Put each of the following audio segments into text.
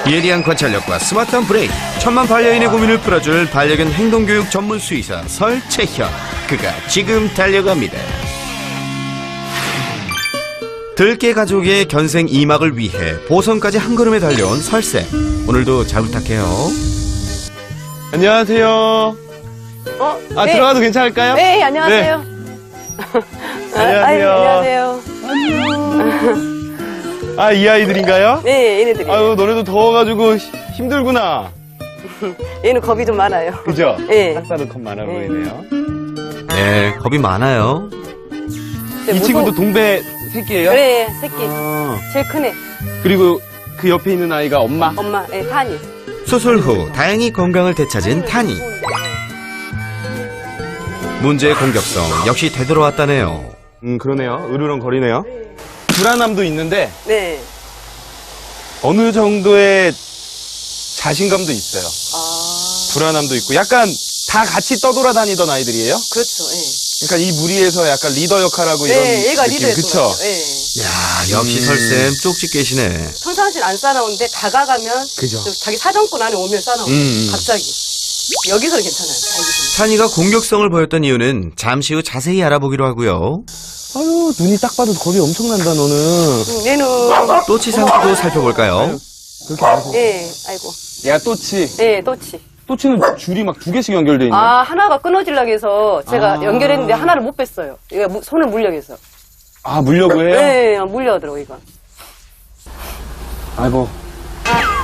예리한 관찰력과 스마트한 브레인, 천만 반려인의 고민을 풀어줄 반려견 행동교육 전문 수의사 설채현. 그가 지금 달려갑니다. 들깨 가족의 견생 2막을 위해 보성까지 한 걸음에 달려온 설쌤. 오늘도 잘 부탁해요. 안녕하세요. 네. 들어가도 괜찮을까요? 네, 안녕하세요. 안녕하세요. 안녕하세요. 이 아이들인가요? 네, 얘네들이. 아유, 너네도 더워가지고 힘들구나. 얘는 겁이 좀 많아요. 그죠? 네. 싹사도 겁 많아 네. 보이네요. 네, 겁이 많아요. 이 친구도 동배 새끼예요? 네, 새끼. 아, 제일 크네. 그리고 그 옆에 있는 아이가 엄마? 엄마, 네, 타니. 수술 후 다행히 건강을 되찾은 타니. 문제의 공격성 역시 되돌아왔다네요. 그러네요. 으르렁거리네요. 불안함도 있는데 네. 어느 정도의 자신감도 있어요. 불안함도 있고 약간 다 같이 떠돌아다니던 아이들이에요. 그렇죠, 예. 그러니까 이 무리에서 약간 리더 역할하고 이런 네, 얘가 느낌, 리더였던 그쵸? 거죠. 예. 야, 역시 설쌤 쪽집 계시네. 평상시는 안 싸나오는데 다가가면 그죠. 좀 자기 사정권 안에 오면 싸나오고 갑자기. 여기서는 괜찮아요. 알겠습니다. 타니가 공격성을 보였던 이유는 잠시 후 자세히 알아보기로 하고요. 아유, 눈이 딱 봐도 겁이 엄청 난다, 너는. 얘는 또치 상태도 살펴볼까요? 그렇게 안 하세요. 예, 아이고. 야, 또치. 예, 또치. 또치는 줄이 막 2개씩 연결돼 있네. 하나가 끊어지려고 해서 제가 아. 연결했는데 하나를 못 뺐어요. 얘가 손을 물려고 해서. 물려고 해요? 네, 물려더라고, 이거. 아이고,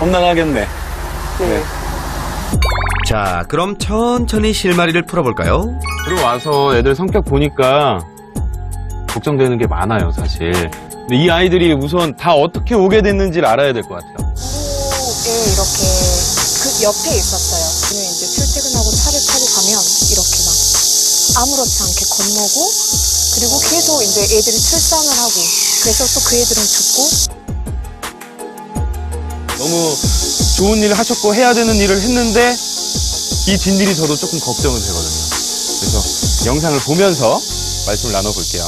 험난하겠네. 네. 자, 그럼 천천히 실마리를 풀어볼까요? 그리고 와서 애들 성격 보니까 걱정되는 게 많아요, 사실. 근데 이 아이들이 우선 다 어떻게 오게 됐는지를 알아야 될 것 같아요. 이렇게 그 옆에 있었어요. 저는 이제 출퇴근하고 차를 타고 가면 이렇게 막 아무렇지 않게 건너고 그리고 계속 이제 애들이 출산을 하고 그래서 또 그 애들은 죽고 너무 좋은 일을 하셨고 해야 되는 일을 했는데 이 뒷일이 저도 조금 걱정은 되거든요. 그래서 영상을 보면서 말씀을 나눠볼게요.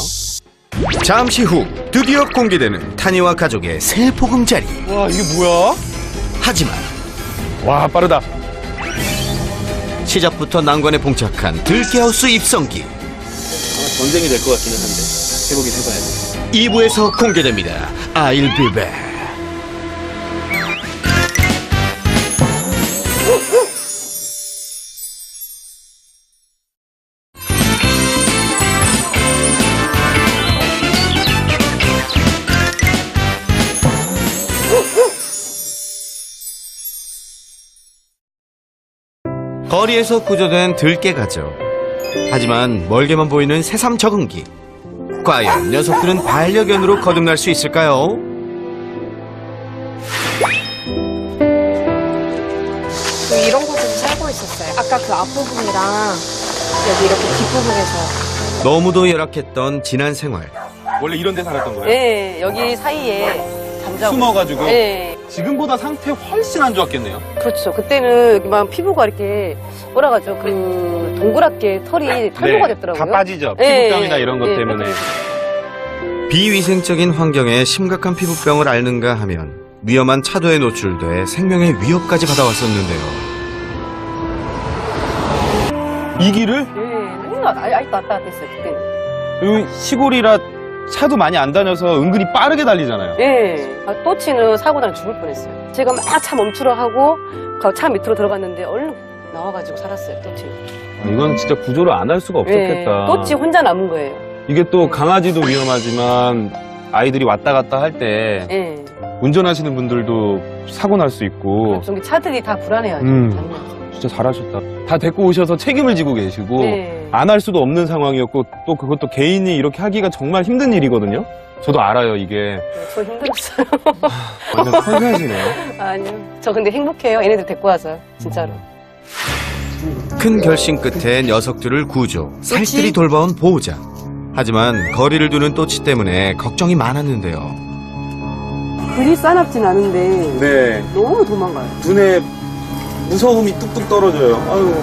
잠시 후 드디어 공개되는 타니와 가족의 새 보금자리. 와, 이게 뭐야? 하지만 와, 빠르다. 시작부터 난관에 봉착한 들깨하우스 입성기. 전쟁이 될 것 같기는 한데 해보긴 해봐야지. 2부에서 공개됩니다. I'll be back. 거리에서 구조된 들깨 가족. 하지만 멀게만 보이는 새삼 적응기. 과연 녀석들은 반려견으로 거듭날 수 있을까요? 이런 곳에서 살고 있었어요. 아까 그 앞부분이랑 여기 이렇게 뒷부분에서 너무도 열악했던 지난 생활. 원래 이런 데 살았던 거예요? 네, 여기 사이에 잠자고. 숨어가지고? 네, 지금보다 상태 훨씬 안 좋았겠네요. 그렇죠. 그때는 막 피부가 이렇게 뭐라 가죠? 그 동그랗게 털이 탈모가 됐더라고요. 다 빠지죠. 네, 피부병이나 이런 것 네, 때문에. 비위생적인 환경에 심각한 피부병을 앓는가 하면 위험한 차도에 노출돼 생명의 위협까지 받아왔었는데요. 이 길을? 네, 아직도 왔다 갔다 했어요, 그때는. 여기 시골이라 차도 많이 안 다녀서 은근히 빠르게 달리잖아요. 네, 또치는 사고 나면 죽을 뻔했어요. 제가 막 차 멈추러 하고 그 차 밑으로 들어갔는데 얼른 나와가지고 살았어요, 또치는. 이건 진짜 구조를 안 할 수가 없었겠다. 또치 혼자 남은 거예요. 이게 또 강아지도 위험하지만 아이들이 왔다 갔다 할 때 네. 운전하시는 분들도 사고 날 수 있고 좀 차들이 다 불안해하죠. 진짜 잘하셨다. 다 데리고 오셔서 책임을 지고 계시고 네. 안 할 수도 없는 상황이었고 또 그것도 개인이 이렇게 하기가 정말 힘든 일이거든요. 저도 알아요, 이게. 저 힘들었어요. 완전 설레하시네요. 아니요. 저 근데 행복해요. 얘네들 데리고 와서. 진짜로. 큰 결심 끝에 녀석들을 구조, 살뜰히 돌봐온 보호자. 하지만 거리를 두는 또치 때문에 걱정이 많았는데요. 그리 싸납진 않은데 네. 너무 도망가요. 눈에 무서움이 뚝뚝 떨어져요. 아유.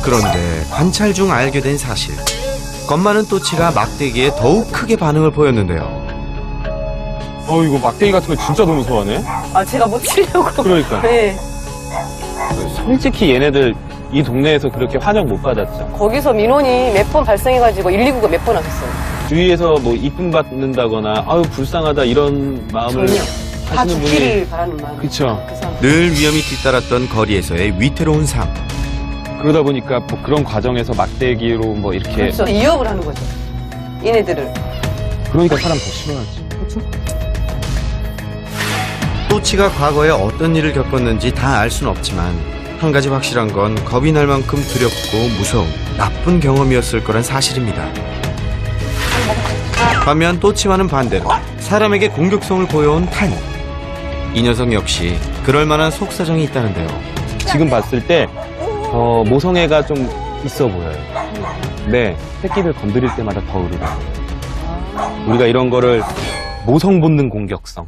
그런데 관찰 중 알게 된 사실. 겁 많은 또치가 막대기에 더욱 크게 반응을 보였는데요. 이거 막대기 같은 거 진짜 너무 좋아하네. 아, 제가 못 치려고. 그러니까. 네. 솔직히 얘네들 이 동네에서 그렇게 환영 못 받았죠. 거기서 민원이 몇 번 발생해가지고 119가 몇 번 왔었어요. 주위에서 뭐 이쁨 받는다거나 아유 불쌍하다 이런 마음을 전혀. 다 하시는 죽기를 바라는 마음. 그쵸. 늘 위험이 뒤따랐던 거리에서의 위태로운 삶. 그러다 보니까 뭐 그런 과정에서 막대기로 뭐 이렇게 그렇죠. 이업을 하는 거죠. 얘네들을. 그러니까 사람 더 싫어하지. 또치가 과거에 어떤 일을 겪었는지 다 알 순 없지만 한 가지 확실한 건 겁이 날 만큼 두렵고 무서운 나쁜 경험이었을 거란 사실입니다. 반면 또치와는 반대로 사람에게 공격성을 보여온 타니. 이 녀석 역시 그럴 만한 속사정이 있다는데요. 지금 봤을 때 모성애가 좀 있어 보여요. 네, 새끼들 건드릴 때마다 더 으르다. 우리가 이런 거를 모성 본능 공격성.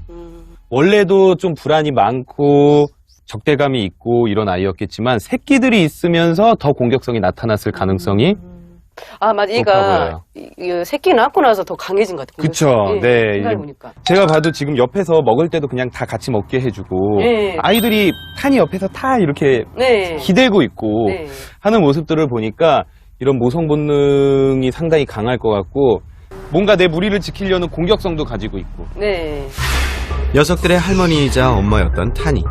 원래도 좀 불안이 많고 적대감이 있고 이런 아이였겠지만 새끼들이 있으면서 더 공격성이 나타났을 가능성이 아, 맞아. 얘가 이 새끼 낳고 나서 더 강해진 것 같아요. 그쵸. 예, 네. 생각해 보니까. 제가 봐도 지금 옆에서 먹을 때도 그냥 다 같이 먹게 해주고 네. 아이들이 탄이 옆에서 다 이렇게 네. 기대고 있고 네. 하는 모습들을 보니까 이런 모성 본능이 상당히 강할 것 같고 뭔가 내 무리를 지키려는 공격성도 가지고 있고. 네. 녀석들의 할머니이자 엄마였던 타니.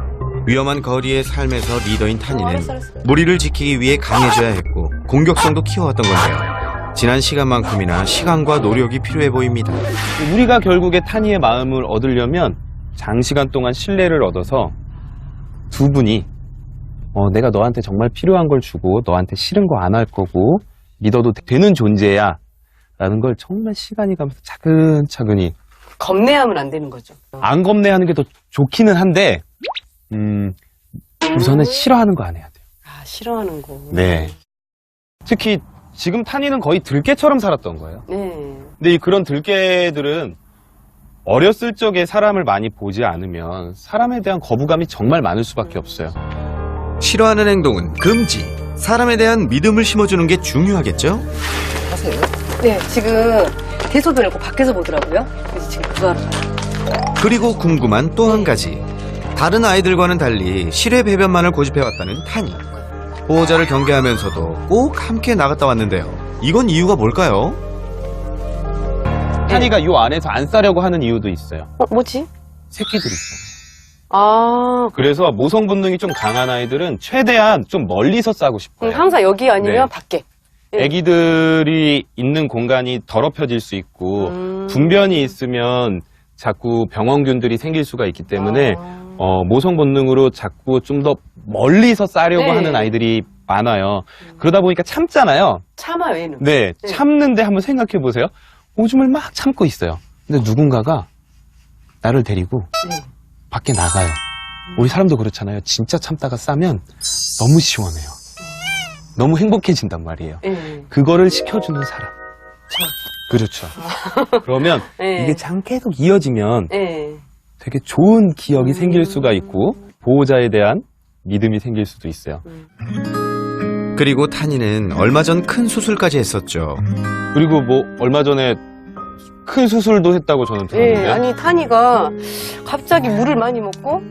위험한 거리의 삶에서 리더인 타니는 무리를 지키기 위해 강해져야 했고 공격성도 키워왔던 건데요. 지난 시간만큼이나 시간과 노력이 필요해 보입니다. 우리가 결국에 타니의 마음을 얻으려면 장시간 동안 신뢰를 얻어서 두 분이 내가 너한테 정말 필요한 걸 주고 너한테 싫은 거 안 할 거고 믿어도 되는 존재야 라는 걸 정말 시간이 가면서 차근차근히 겁내하면 안 되는 거죠. 안 겁내하는 게 더 좋기는 한데 우선은 싫어하는 거 안 해야 돼요. 아, 싫어하는 거. 네. 특히 지금 타니는 거의 들개처럼 살았던 거예요. 네. 근데 그런 들개들은 어렸을 적에 사람을 많이 보지 않으면 사람에 대한 거부감이 정말 많을 수밖에 없어요. 싫어하는 행동은 금지. 사람에 대한 믿음을 심어주는 게 중요하겠죠? 하세요? 네, 지금 대소변을 꼭 밖에서 보더라고요. 그래서 지금 그거 하러 가요. 그리고 궁금한 또 한 가지. 다른 아이들과는 달리 실외 배변만을 고집해왔다는 타니. 보호자를 경계하면서도 꼭 함께 나갔다 왔는데요. 이건 이유가 뭘까요? 타니가 요 안에서 안 싸려고 하는 이유도 있어요. 뭐지? 새끼들이 있어요. 아, 그래서 모성 본능이 좀 강한 아이들은 최대한 좀 멀리서 싸고 싶어요. 항상 여기 아니면 네. 밖에. 네. 애기들이 있는 공간이 더럽혀질 수 있고 분변이 있으면 자꾸 병원균들이 생길 수가 있기 때문에 모성 본능으로 자꾸 좀 더 멀리서 싸려고 네. 하는 아이들이 많아요. 그러다 보니까 참잖아요. 참아요, 얘는. 네, 네. 참는데 한번 생각해 보세요. 오줌을 막 참고 있어요. 근데 누군가가 나를 데리고 네. 밖에 나가요. 우리 사람도 그렇잖아요. 진짜 참다가 싸면 너무 시원해요. 너무 행복해진단 말이에요. 네. 그거를 시켜주는 사람. 그렇죠. 그러면 네. 이게 계속 이어지면 네. 되게 좋은 기억이 생길 수가 있고 보호자에 대한 믿음이 생길 수도 있어요. 그리고 타니는 얼마 전 큰 수술까지 했었죠. 그리고 뭐 얼마 전에 큰 수술도 했다고 저는 들었는데. 네, 아니 타니가 갑자기 물을 많이 먹고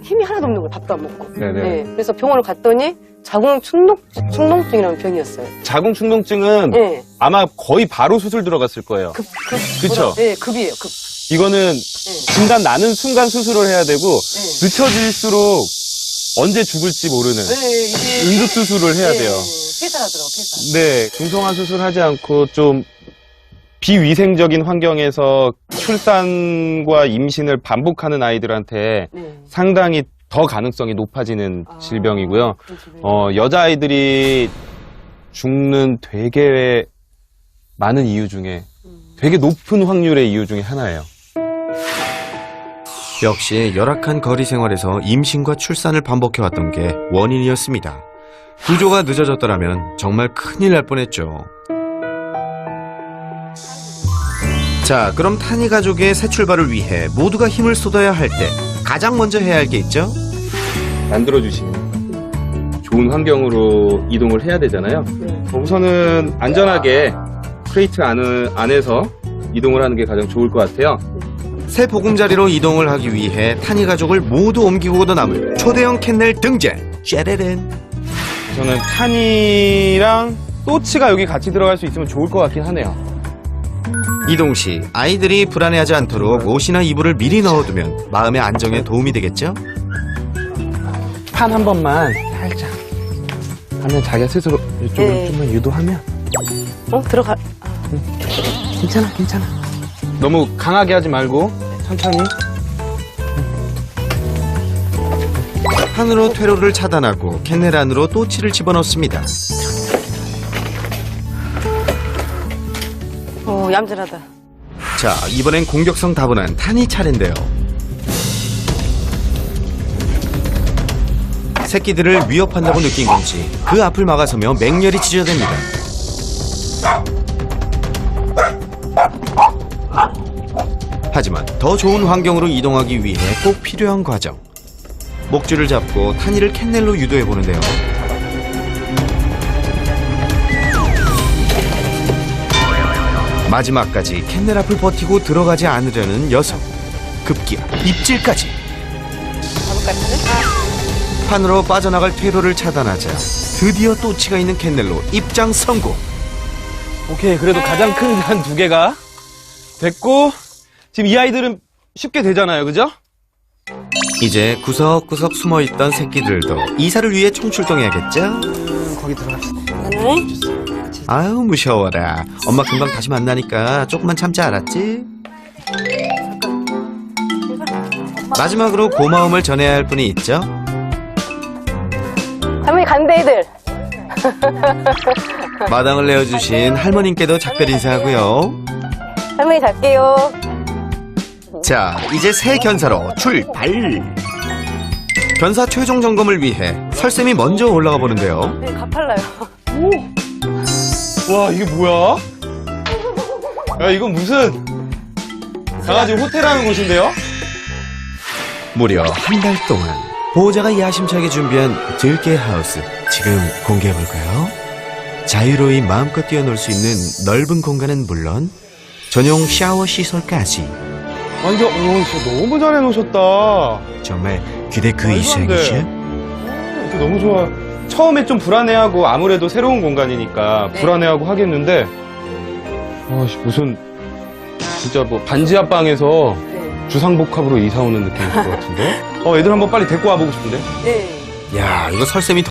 힘이 하나도 없는 거예요. 밥도 안 먹고. 네네. 네, 그래서 병원을 갔더니 자궁축농증이라는 병이었어요. 자궁축농증은 네, 아마 거의 바로 수술 들어갔을 거예요. 그쵸? 네, 급이에요. 급. 이거는 네. 진단 나는 순간 수술을 해야 되고 네. 늦춰질수록 언제 죽을지 모르는 네, 이게 응급수술을 해야 돼요. 폐사하더라고, 폐사. 네, 중성화 수술하지 않고 좀 비위생적인 환경에서 출산과 임신을 반복하는 아이들한테 네. 상당히 더 가능성이 높아지는 질병이고요. 그런 질병이. 여자아이들이 죽는 되게 많은 이유 중에 되게 높은 확률의 이유 중에 하나예요. 역시 열악한 거리 생활에서 임신과 출산을 반복해왔던 게 원인이었습니다. 구조가 늦어졌더라면 정말 큰일 날 뻔했죠. 자, 그럼 타니 가족의 새 출발을 위해 모두가 힘을 쏟아야 할 때 가장 먼저 해야 할 게 있죠? 만들어주시는 좋은 환경으로 이동을 해야 되잖아요. 네. 우선은 안전하게 크레이트 안에서 이동을 하는 게 가장 좋을 것 같아요. 새 보금자리로 이동을 하기 위해 타니 가족을 모두 옮기고도 남을 초대형 캔넬 등장. 짜라란. 저는 탄이랑 또치가 여기 같이 들어갈 수 있으면 좋을 것 같긴 하네요. 이동 시 아이들이 불안해하지 않도록 옷이나 이불을 미리 넣어두면 마음의 안정에 도움이 되겠죠? 판 한 번만 살짝 하면 자기가 스스로 이쪽으로 네. 좀만 유도하면 들어가. 괜찮아. 너무 강하게 하지 말고 천천히. 판으로 퇴로를 차단하고 캔넬 안으로 또치를 집어넣습니다. 얌전하다. 자, 이번엔 공격성 다분한 타니 차례인데요. 새끼들을 위협한다고 느낀 건지 그 앞을 막아서며 맹렬히 찢어댑니다. 하지만 더 좋은 환경으로 이동하기 위해 꼭 필요한 과정. 목줄을 잡고 타니를 캔넬로 유도해보는데요. 마지막까지 캔넬 앞을 버티고 들어가지 않으려는 녀석. 급기야 입질까지. 판으로 빠져나갈 퇴로를 차단하자 드디어 또치가 있는 캔넬로 입장 성공. 오케이, 그래도 가장 큰 산 2개가 됐고, 지금 이 아이들은 쉽게 되잖아요, 그죠? 이제 구석구석 숨어있던 새끼들도 이사를 위해 총출동해야겠죠? 거기 들어갑시다. 아유 무서워라. 엄마 금방 다시 만나니까 조금만 참지 알았지? 마지막으로 고마움을 전해야 할 분이 있죠? 할머니 간대 애들. 마당을 내어주신 할머님께도 작별 인사하고요. 할머니 갈게요. 자, 이제 새 견사로 출발! 견사 최종 점검을 위해 설쌤이 먼저 올라가 보는데요. 네, 가팔라요. 와, 이게 뭐야? 야, 이건 무슨 강아지 호텔하는 곳인데요? 무려 한 달 동안 보호자가 야심차게 준비한 들깨 하우스 지금 공개해볼까요? 자유로이 마음껏 뛰어놀 수 있는 넓은 공간은 물론 전용 샤워 시설까지 완전, 오, 진짜 너무 잘 해놓으셨다. 정말 기대 그 말도 안 돼. 이상이죠? 이렇게 너무 좋아. 처음에 좀 불안해하고 아무래도 새로운 공간이니까 네. 불안해하고 하겠는데, 무슨 진짜 뭐 반지하 방에서 네. 주상복합으로 이사 오는 느낌일 것 같은데? 애들 한번 빨리 데리고 와보고 싶은데? 네. 야, 이거 설쌤이